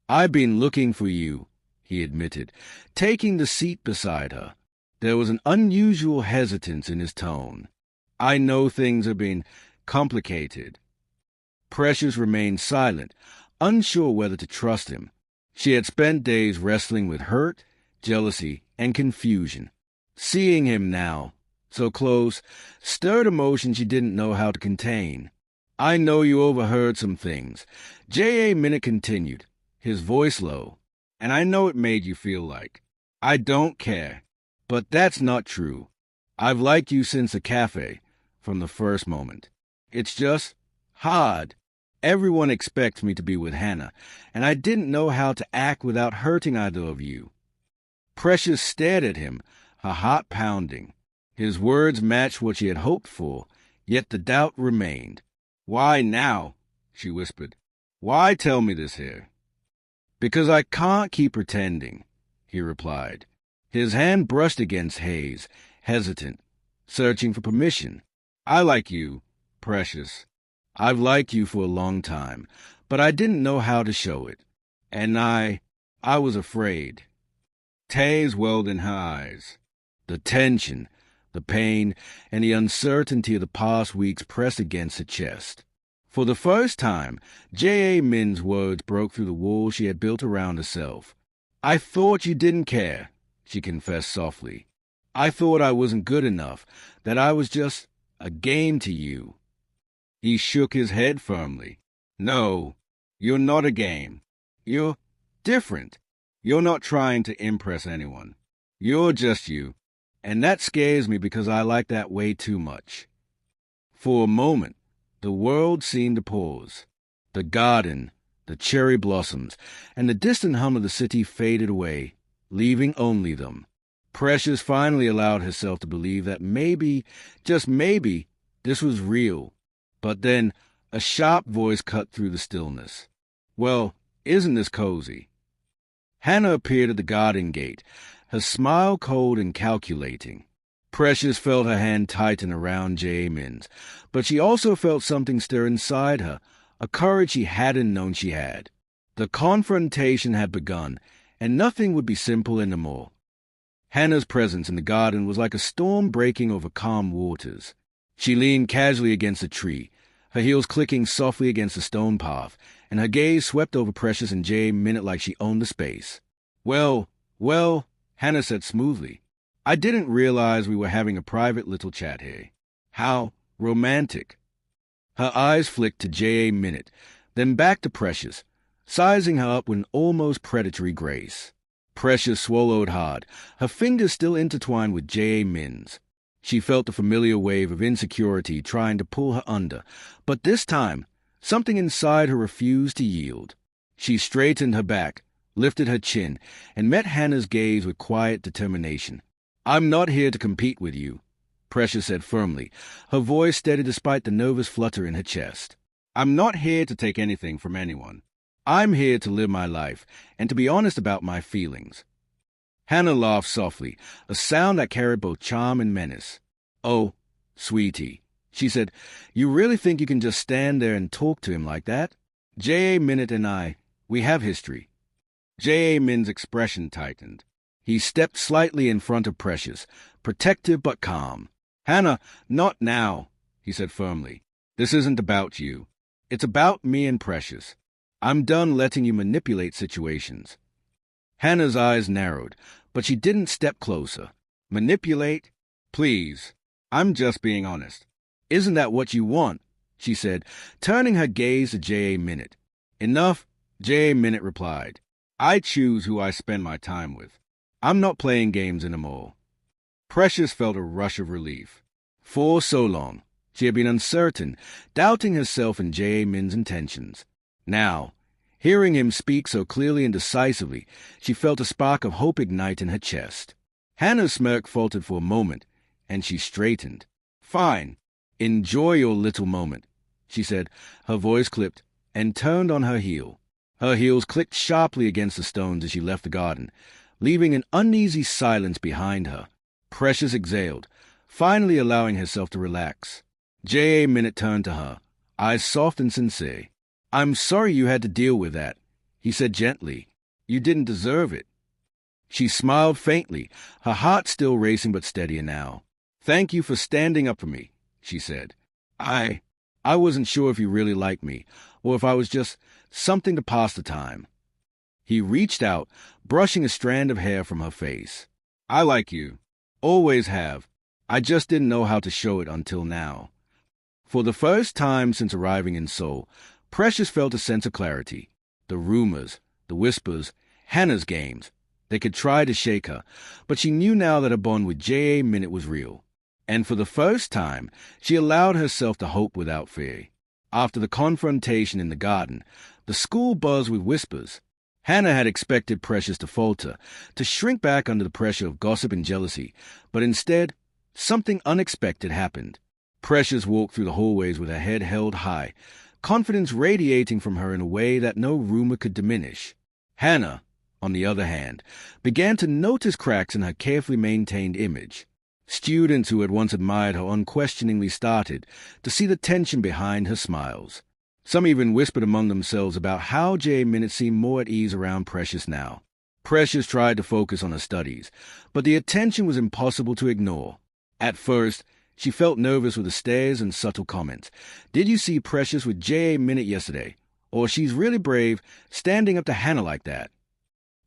I've been looking for you, he admitted, taking the seat beside her. There was an unusual hesitance in his tone. I know things have been complicated. Precious remained silent, unsure whether to trust him. She had spent days wrestling with hurt, jealousy, and confusion. Seeing him now, so close, stirred emotion she didn't know how to contain. I know you overheard some things, J.A. Minute continued, his voice low, and I know it made you feel like I don't care. But that's not true. I've liked you since the cafe, from the first moment. It's just hard. Everyone expects me to be with Hannah, and I didn't know how to act without hurting either of you. Precious stared at him, her heart pounding. His words matched what she had hoped for, yet the doubt remained. Why now? She whispered. Why tell me this here? Because I can't keep pretending, he replied. His hand brushed against Hayes, hesitant, searching for permission. I like you, Precious. I've liked you for a long time, but I didn't know how to show it. And I was afraid. Tears welled in her eyes. The tension, the pain, and the uncertainty of the past weeks pressed against her chest. For the first time, J.A. Min's words broke through the wall she had built around herself. I thought you didn't care, she confessed softly. I thought I wasn't good enough, that I was just a game to you. He shook his head firmly. No, you're not a game. You're different. You're not trying to impress anyone. You're just you. And that scares me because I like that way too much. For a moment, the world seemed to pause. The garden, the cherry blossoms, and the distant hum of the city faded away, leaving only them. Precious finally allowed herself to believe that maybe, just maybe, this was real. But then a sharp voice cut through the stillness. Well, isn't this cozy? Hannah appeared at the garden gate, her smile cold and calculating. Precious felt her hand tighten around J.A. Min's, but she also felt something stir inside her, a courage she hadn't known she had. The confrontation had begun, and nothing would be simple anymore. Hannah's presence in the garden was like a storm breaking over calm waters. She leaned casually against a tree, her heels clicking softly against the stone path, and her gaze swept over Precious and J.A. Minute like she owned the space. Well, Hannah said smoothly. I didn't realize we were having a private little chat here. How romantic. Her eyes flicked to J.A. Minute, then back to Precious, sizing her up with an almost predatory grace. Precious swallowed hard, her fingers still intertwined with J.A. Min's. She felt the familiar wave of insecurity trying to pull her under, but this time, something inside her refused to yield. She straightened her back, lifted her chin, and met Hannah's gaze with quiet determination. I'm not here to compete with you, Precious said firmly, her voice steady despite the nervous flutter in her chest. I'm not here to take anything from anyone. I'm here to live my life, and to be honest about my feelings. Hannah laughed softly, a sound that carried both charm and menace. Oh, sweetie, she said, you really think you can just stand there and talk to him like that? J.A. Minute and I, we have history. J.A. Min's expression tightened. He stepped slightly in front of Precious, protective but calm. Hannah, not now, he said firmly. This isn't about you. It's about me and Precious. I'm done letting you manipulate situations. Hannah's eyes narrowed, but she didn't step closer. Manipulate? Please. I'm just being honest. Isn't that what you want? She said, turning her gaze to J.A. Minute. Enough, J.A. Minute replied. I choose who I spend my time with. I'm not playing games anymore. Precious felt a rush of relief. For so long, she had been uncertain, doubting herself and J.A. Min's intentions. Now, hearing him speak so clearly and decisively, she felt a spark of hope ignite in her chest. Hannah's smirk faltered for a moment, and she straightened. Fine. Enjoy your little moment, she said, her voice clipped, and turned on her heel. Her heels clicked sharply against the stones as she left the garden, leaving an uneasy silence behind her. Precious exhaled, finally allowing herself to relax. J.A. Minute turned to her, eyes soft and sincere. I'm sorry you had to deal with that, he said gently. You didn't deserve it. She smiled faintly, her heart still racing but steadier now. Thank you for standing up for me, she said. I wasn't sure if you really liked me, or if I was just something to pass the time. He reached out, brushing a strand of hair from her face. I like you. Always have. I just didn't know how to show it until now. For the first time since arriving in Seoul, Precious felt a sense of clarity. The rumors, the whispers, Hannah's games. They could try to shake her, but she knew now that her bond with J.A. Minute was real. And for the first time, she allowed herself to hope without fear. After the confrontation in the garden, the school buzzed with whispers. Hannah had expected Precious to falter, to shrink back under the pressure of gossip and jealousy, but instead, something unexpected happened. Precious walked through the hallways with her head held high, confidence radiating from her in a way that no rumor could diminish. Hannah, on the other hand, began to notice cracks in her carefully maintained image. Students who had once admired her unquestioningly started to see the tension behind her smiles. Some even whispered among themselves about how J.A. Minute seemed more at ease around Precious now. Precious tried to focus on her studies, but the attention was impossible to ignore. At first, she felt nervous with the stares and subtle comments. Did you see Precious with J.A. Minute yesterday? Or she's really brave, standing up to Hannah like that.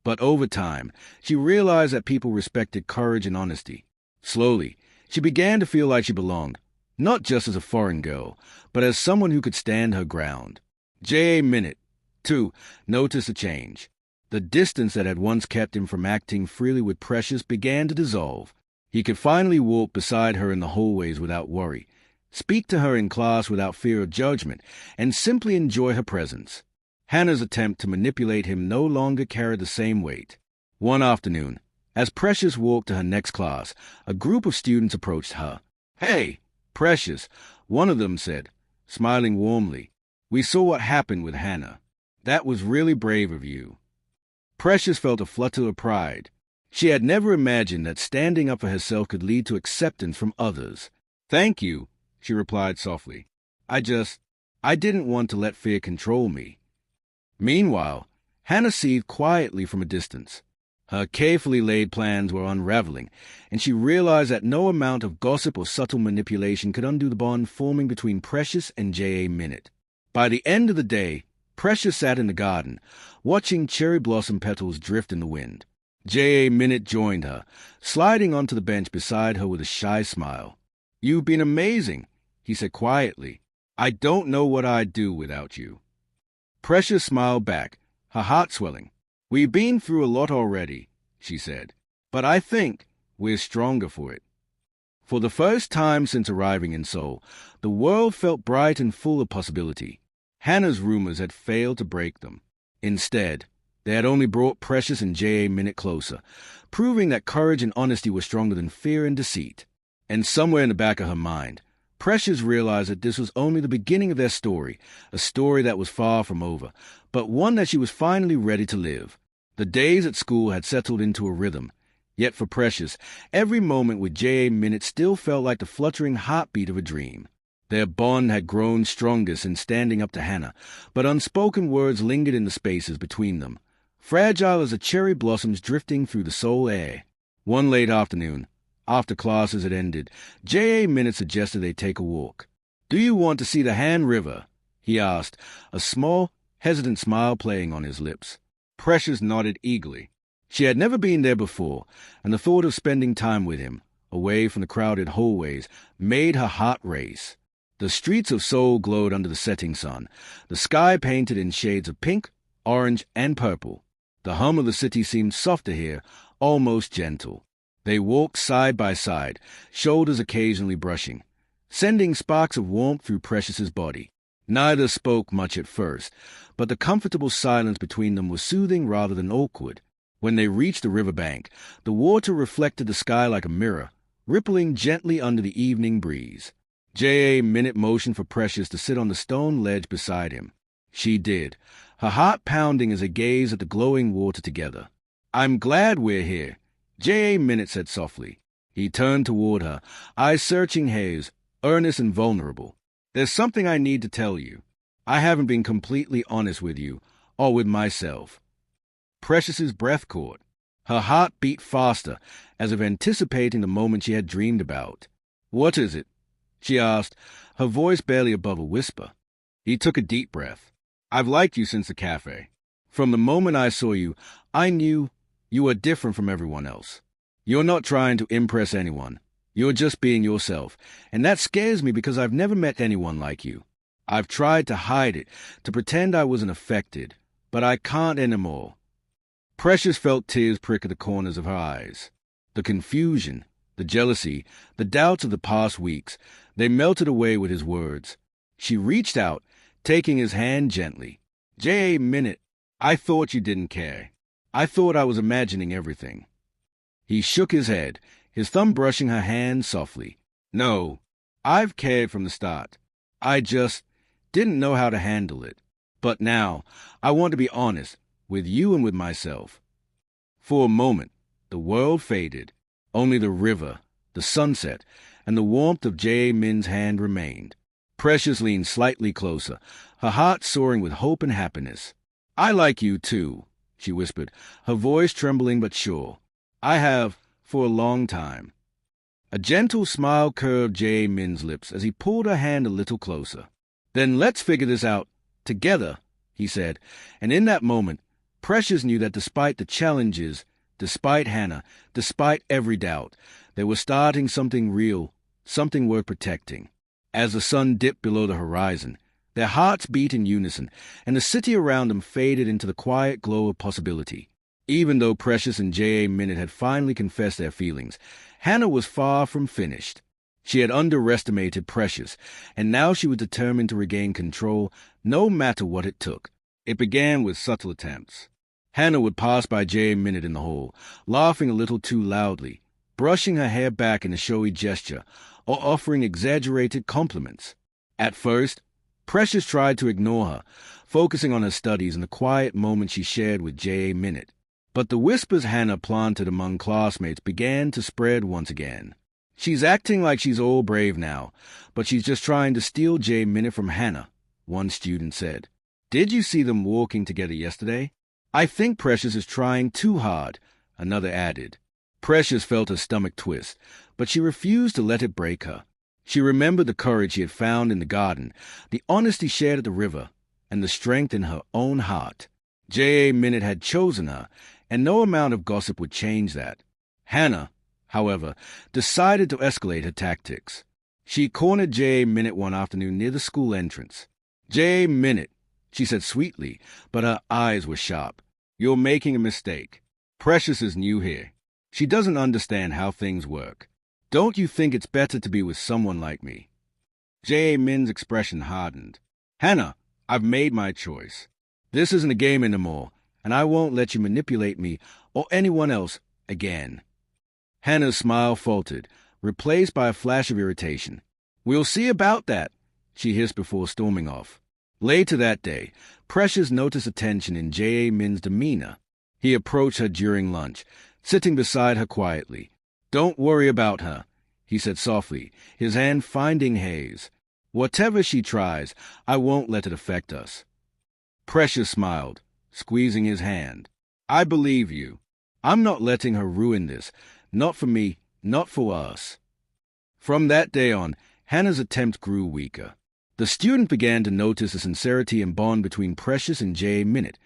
But over time, she realized that people respected courage and honesty. Slowly, she began to feel like she belonged, not just as a foreign girl, but as someone who could stand her ground. J.A. Minute, too, noticed a change. The distance that had once kept him from acting freely with Precious began to dissolve. He could finally walk beside her in the hallways without worry, speak to her in class without fear of judgment, and simply enjoy her presence. Hannah's attempt to manipulate him no longer carried the same weight. One afternoon, as Precious walked to her next class, a group of students approached her. "Hey, Precious," one of them said, smiling warmly. "We saw what happened with Hannah. That was really brave of you." Precious felt a flutter of pride. She had never imagined that standing up for herself could lead to acceptance from others. "Thank you," she replied softly. I didn't want to let fear control me." Meanwhile, Hannah seethed quietly from a distance. Her carefully laid plans were unraveling, and she realized that no amount of gossip or subtle manipulation could undo the bond forming between Precious and J.A. Minute. By the end of the day, Precious sat in the garden, watching cherry blossom petals drift in the wind. J.A. Minute joined her, sliding onto the bench beside her with a shy smile. "You've been amazing," he said quietly. "I don't know what I'd do without you." Precious smiled back, her heart swelling. "We've been through a lot already," she said, "but I think we're stronger for it." For the first time since arriving in Seoul, the world felt bright and full of possibility. Hannah's rumors had failed to break them. Instead, they had only brought Precious and J.A. Minute closer, proving that courage and honesty were stronger than fear and deceit. And somewhere in the back of her mind, Precious realized that this was only the beginning of their story, a story that was far from over, but one that she was finally ready to live. The days at school had settled into a rhythm, yet for Precious, every moment with J.A. Minute still felt like the fluttering heartbeat of a dream. Their bond had grown stronger since standing up to Hannah, but unspoken words lingered in the spaces between them, fragile as the cherry blossoms drifting through the Seoul air. One late afternoon, after classes had ended, J.A. Minute suggested they take a walk. "Do you want to see the Han River?" he asked, a small, hesitant smile playing on his lips. Precious nodded eagerly. She had never been there before, and the thought of spending time with him, away from the crowded hallways, made her heart race. The streets of Seoul glowed under the setting sun, the sky painted in shades of pink, orange, and purple. The hum of the city seemed softer here, almost gentle. They walked side by side, shoulders occasionally brushing, sending sparks of warmth through Precious's body. Neither spoke much at first, but the comfortable silence between them was soothing rather than awkward. When they reached the riverbank, the water reflected the sky like a mirror, rippling gently under the evening breeze. J.A. Minute motioned for Precious to sit on the stone ledge beside him. She did, her heart pounding as they gazed at the glowing water together. "I'm glad we're here," J.A. Minute said softly. He turned toward her, eyes searching his, earnest and vulnerable. "There's something I need to tell you. I haven't been completely honest with you, or with myself. Precious's breath caught. Her heart beat faster, as if anticipating the moment she had dreamed about. "What is it?" she asked, her voice barely above a whisper. He took a deep breath. "I've liked you since the cafe. From the moment I saw you, I knew you were different from everyone else. You're not trying to impress anyone. You're just being yourself, and that scares me because I've never met anyone like you. I've tried to hide it, to pretend I wasn't affected, but I can't anymore." Precious felt tears prick at the corners of her eyes. The confusion, the jealousy, the doubts of the past weeks, they melted away with his words. She reached out, taking his hand gently. "J.A. Minute, I thought you didn't care. I thought I was imagining everything." He shook his head, his thumb brushing her hand softly. "No, I've cared from the start. I just didn't know how to handle it. But now, I want to be honest, with you and with myself." For a moment, the world faded. Only the river, the sunset, and the warmth of J.A. Min's hand remained. Precious leaned slightly closer, her heart soaring with hope and happiness. "I like you, too," she whispered, her voice trembling but sure. "I have, for a long time." A gentle smile curved J.A. Min's lips as he pulled her hand a little closer. "Then let's figure this out together," he said, and in that moment, Precious knew that despite the challenges, despite Hannah, despite every doubt, they were starting something real, something worth protecting. As the sun dipped below the horizon, their hearts beat in unison, and the city around them faded into the quiet glow of possibility. Even though Precious and J.A. Minute had finally confessed their feelings, Hannah was far from finished. She had underestimated Precious, and now she was determined to regain control, no matter what it took. It began with subtle attempts. Hannah would pass by J.A. Minute in the hall, laughing a little too loudly, brushing her hair back in a showy gesture, or offering exaggerated compliments. At first, Precious tried to ignore her, focusing on her studies and the quiet moments she shared with J.A. Minute. But the whispers Hannah planted among classmates began to spread once again. "She's acting like she's all brave now, but she's just trying to steal J.A. Minute from Hannah," one student said. "Did you see them walking together yesterday? I think Precious is trying too hard," another added. Precious felt her stomach twist, but she refused to let it break her. She remembered the courage she had found in the garden, the honesty shared at the river, and the strength in her own heart. J.A. Minute had chosen her, and no amount of gossip would change that. Hannah, however, decided to escalate her tactics. She cornered J.A. Minute one afternoon near the school entrance. "J.A. Minute," she said sweetly, but her eyes were sharp. "You're making a mistake. Precious is new here. She doesn't understand how things work. Don't you think it's better to be with someone like me?" J.A. Min's expression hardened. "Hannah, I've made my choice. This isn't a game anymore, and I won't let you manipulate me or anyone else again." Hannah's smile faltered, replaced by a flash of irritation. "We'll see about that," she hissed before storming off. Later that day, Precious noticed a tension in J.A. Min's demeanor. He approached her during lunch, sitting beside her quietly. "Don't worry about her," he said softly, his hand finding Hayes. "Whatever she tries, I won't let it affect us." Precious smiled, squeezing his hand. "I believe you. I'm not letting her ruin this. Not for me, not for us." From that day on, Hannah's attempts grew weaker. The student began to notice the sincerity and bond between Precious and J.A. Minute,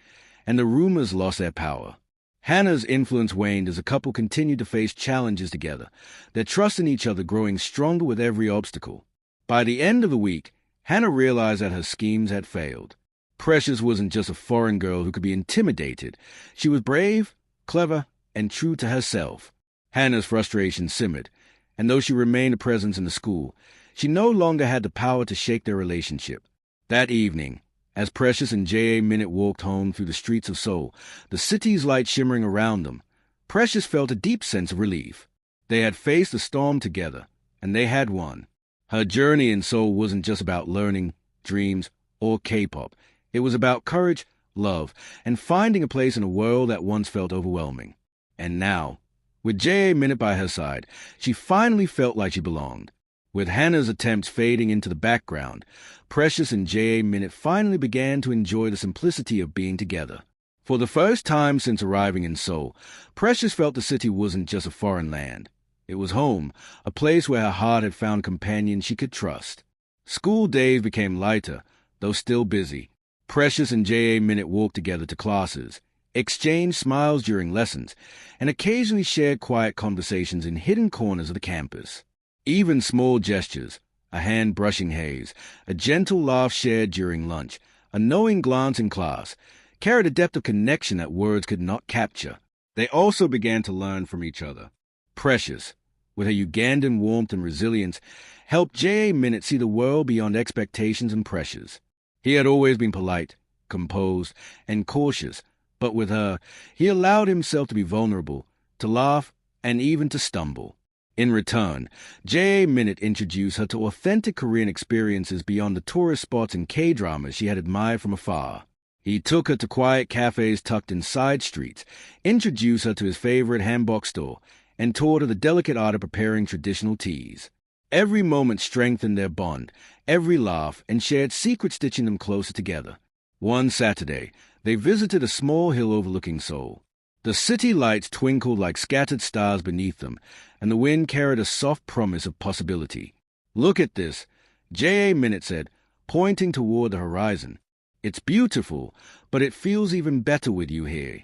and the rumors lost their power. Hannah's influence waned as the couple continued to face challenges together, their trust in each other growing stronger with every obstacle. By the end of the week, Hannah realized that her schemes had failed. Precious wasn't just a foreign girl who could be intimidated. She was brave, clever, and true to herself. Hannah's frustration simmered, and though she remained a presence in the school, she no longer had the power to shake their relationship. That evening, as Precious and J.A. Minute walked home through the streets of Seoul, the city's light shimmering around them, Precious felt a deep sense of relief. They had faced the storm together, and they had won. Her journey in Seoul wasn't just about learning, dreams, or K-pop. It was about courage, love, and finding a place in a world that once felt overwhelming. And now, with J.A. Minute by her side, she finally felt like she belonged. With Hannah's attempts fading into the background, Precious and J.A. Minute finally began to enjoy the simplicity of being together. For the first time since arriving in Seoul, Precious felt the city wasn't just a foreign land. It was home, a place where her heart had found companions she could trust. School days became lighter, though still busy. Precious and J.A. Minute walked together to classes, exchanged smiles during lessons, and occasionally shared quiet conversations in hidden corners of the campus. Even small gestures, a hand brushing haze, a gentle laugh shared during lunch, a knowing glance in class, carried a depth of connection that words could not capture. They also began to learn from each other. Precious, with her Ugandan warmth and resilience, helped J.A. Minute see the world beyond expectations and pressures. He had always been polite, composed, and cautious, but with her, he allowed himself to be vulnerable, to laugh, and even to stumble. In return, J.A. Minute introduced her to authentic Korean experiences beyond the tourist spots and K-dramas she had admired from afar. He took her to quiet cafes tucked in side streets, introduced her to his favorite hanbok store, and taught her the delicate art of preparing traditional teas. Every moment strengthened their bond, every laugh, and shared secrets stitching them closer together. One Saturday, they visited a small hill overlooking Seoul. The city lights twinkled like scattered stars beneath them, and the wind carried a soft promise of possibility. "Look at this," J.A. Minute said, pointing toward the horizon. "It's beautiful, but it feels even better with you here."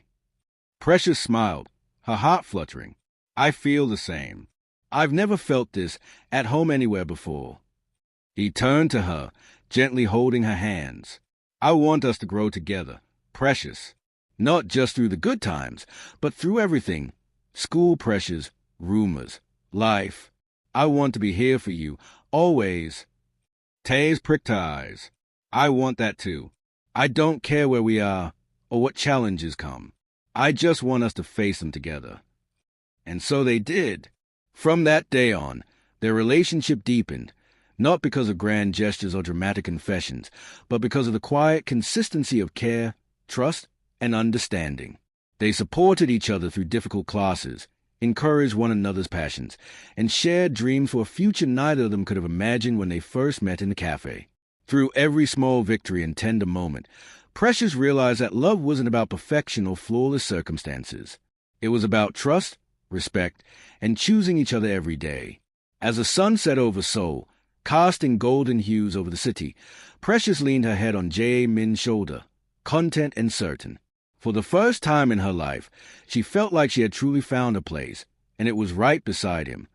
Precious smiled, her heart fluttering. "I feel the same. I've never felt this at home anywhere before." He turned to her, gently holding her hands. "I want us to grow together, Precious. Not just through the good times, but through everything. School pressures, rumors, life. I want to be here for you, always." Tae's pricked her eyes. "I want that too. I don't care where we are or what challenges come. I just want us to face them together." And so they did. From that day on, their relationship deepened, not because of grand gestures or dramatic confessions, but because of the quiet consistency of care, trust, and understanding. They supported each other through difficult classes, encouraged one another's passions, and shared dreams for a future neither of them could have imagined when they first met in the cafe. Through every small victory and tender moment, Precious realized that love wasn't about perfection or flawless circumstances. It was about trust, respect, and choosing each other every day. As the sun set over Seoul, casting golden hues over the city, Precious leaned her head on J.A. Min's shoulder, content and certain. For the first time in her life, she felt like she had truly found a place, and it was right beside him.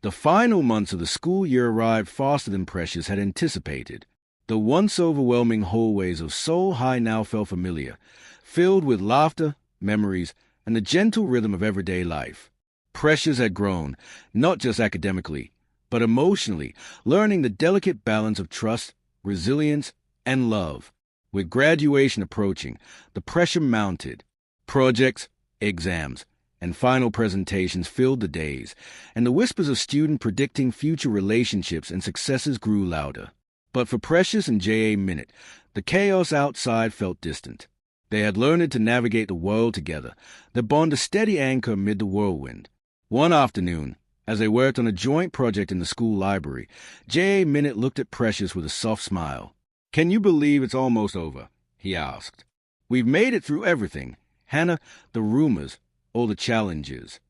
The final months of the school year arrived faster than Precious had anticipated. The once overwhelming hallways of Seoul High now felt familiar, filled with laughter, memories, and the gentle rhythm of everyday life. Precious had grown, not just academically, but emotionally, learning the delicate balance of trust, resilience, and love. With graduation approaching, the pressure mounted. Projects, exams, and final presentations filled the days, and the whispers of students predicting future relationships and successes grew louder. But for Precious and J.A. Minute, the chaos outside felt distant. They had learned to navigate the world together, their bond a steady anchor amid the whirlwind. One afternoon, as they worked on a joint project in the school library, J.A. Minute looked at Precious with a soft smile. "Can you believe it's almost over?" he asked. "We've made it through everything. Hannah, the rumors, all the challenges."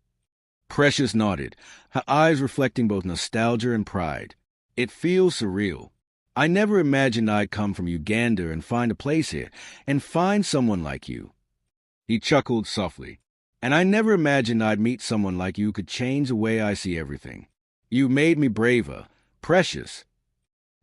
Precious nodded, her eyes reflecting both nostalgia and pride. "It feels surreal. I never imagined I'd come from Uganda and find a place here, and find someone like you." He chuckled softly. "And I never imagined I'd meet someone like you who could change the way I see everything. You made me braver, Precious."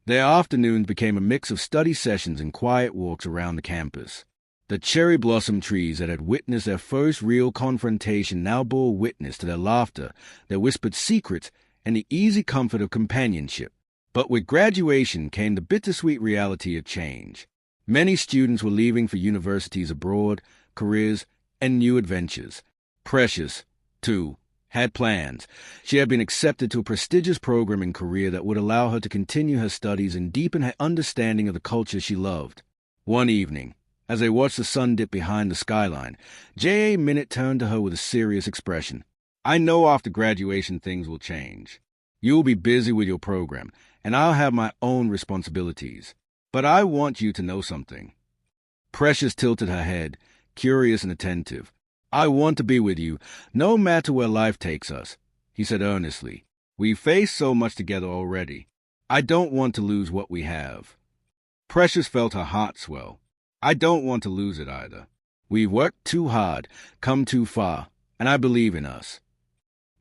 Their afternoons became a mix of study sessions and quiet walks around the campus. The cherry blossom trees that had witnessed their first real confrontation now bore witness to their laughter, their whispered secrets, and the easy comfort of companionship. But with graduation came the bittersweet reality of change. Many students were leaving for universities abroad, careers, and new adventures. Precious, too, had plans. She had been accepted to a prestigious program in Korea that would allow her to continue her studies and deepen her understanding of the culture she loved. One evening, as they watched the sun dip behind the skyline, J.A. Minute turned to her with a serious expression. "I know after graduation things will change. You'll be busy with your program, and I'll have my own responsibilities. But I want you to know something. Precious tilted her head, curious and attentive. I want to be with you, no matter where life takes us, he said earnestly. We've faced so much together already. I don't want to lose what we have. Precious felt her heart swell. I don't want to lose it either. We've worked too hard, come too far, and I believe in us.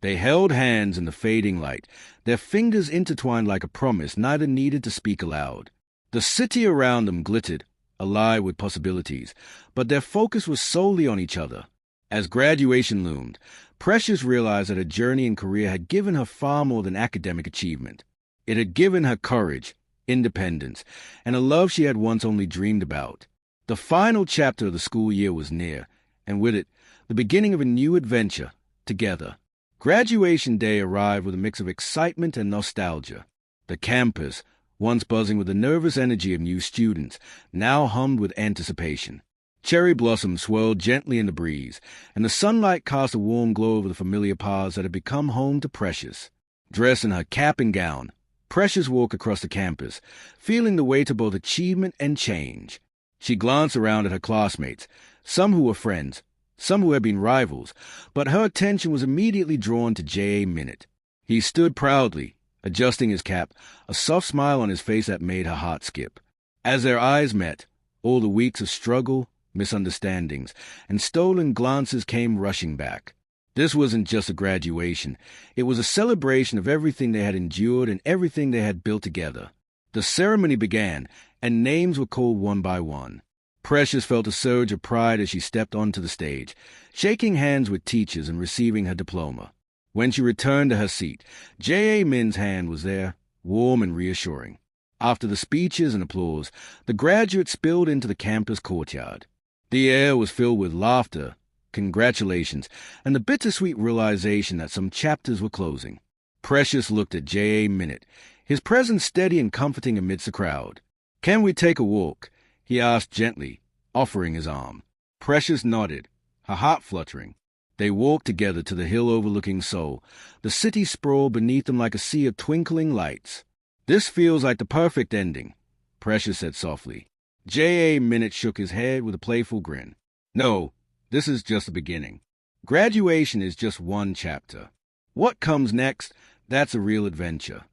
They held hands in the fading light, their fingers intertwined like a promise neither needed to speak aloud. The city around them glittered, alive with possibilities, but their focus was solely on each other. As graduation loomed, Precious realized that her journey and career had given her far more than academic achievement. It had given her courage, independence, and a love she had once only dreamed about. The final chapter of the school year was near, and with it, the beginning of a new adventure, together. Graduation day arrived with a mix of excitement and nostalgia. The campus, once buzzing with the nervous energy of new students, now hummed with anticipation. Cherry blossoms swirled gently in the breeze, and the sunlight cast a warm glow over the familiar paths that had become home to Precious. Dressed in her cap and gown, Precious walked across the campus, feeling the weight of both achievement and change. She glanced around at her classmates, some who were friends, some who had been rivals, but her attention was immediately drawn to J.A. Minute. He stood proudly, adjusting his cap, a soft smile on his face that made her heart skip. As their eyes met, all the weeks of struggle, misunderstandings, and stolen glances came rushing back. This wasn't just a graduation. It was a celebration of everything they had endured and everything they had built together. The ceremony began, and names were called one by one. Precious felt a surge of pride as she stepped onto the stage, shaking hands with teachers and receiving her diploma. When she returned to her seat, J.A. Min's hand was there, warm and reassuring. After the speeches and applause, the graduates spilled into the campus courtyard. The air was filled with laughter, congratulations, and the bittersweet realization that some chapters were closing. Precious looked at J.A. Minute, his presence steady and comforting amidst the crowd. "Can we take a walk?" he asked gently, offering his arm. Precious nodded, her heart fluttering. They walked together to the hill overlooking Seoul. The city sprawled beneath them like a sea of twinkling lights. "This feels like the perfect ending," Precious said softly. J.A. Minute shook his head with a playful grin. "No, this is just the beginning. Graduation is just one chapter. What comes next, that's a real adventure."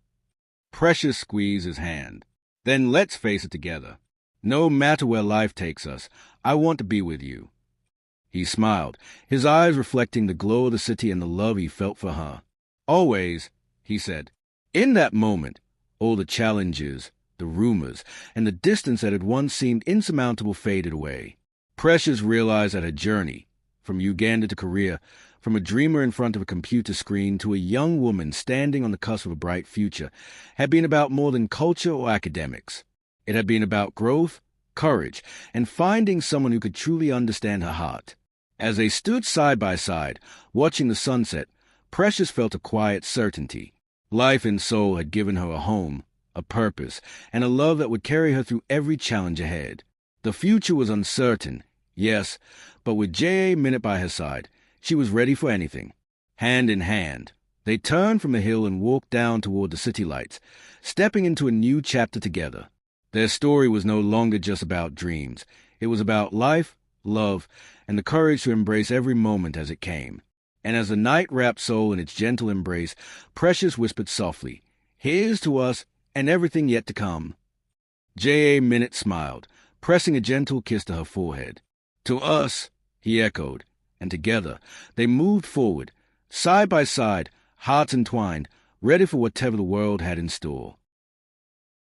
Precious squeezed his hand. "Then let's face it together. No matter where life takes us, I want to be with you." He smiled, his eyes reflecting the glow of the city and the love he felt for her. "Always," he said. In that moment, all the challenges, the rumors, and the distance that had once seemed insurmountable faded away. Precious realized that her journey, from Uganda to Korea, from a dreamer in front of a computer screen to a young woman standing on the cusp of a bright future, had been about more than culture or academics. It had been about growth, courage, and finding someone who could truly understand her heart. As they stood side by side, watching the sunset, Precious felt a quiet certainty. Life in Seoul had given her a home, a purpose, and a love that would carry her through every challenge ahead. The future was uncertain, yes, but with J.A. Minute by her side, she was ready for anything. Hand in hand, they turned from the hill and walked down toward the city lights, stepping into a new chapter together. Their story was no longer just about dreams. It was about life, love, and the courage to embrace every moment as it came. And as the night wrapped Seoul in its gentle embrace, Precious whispered softly, "Here's to us and everything yet to come." J.A. Minute smiled, pressing a gentle kiss to her forehead. "To us," he echoed, and together they moved forward, side by side, hearts entwined, ready for whatever the world had in store.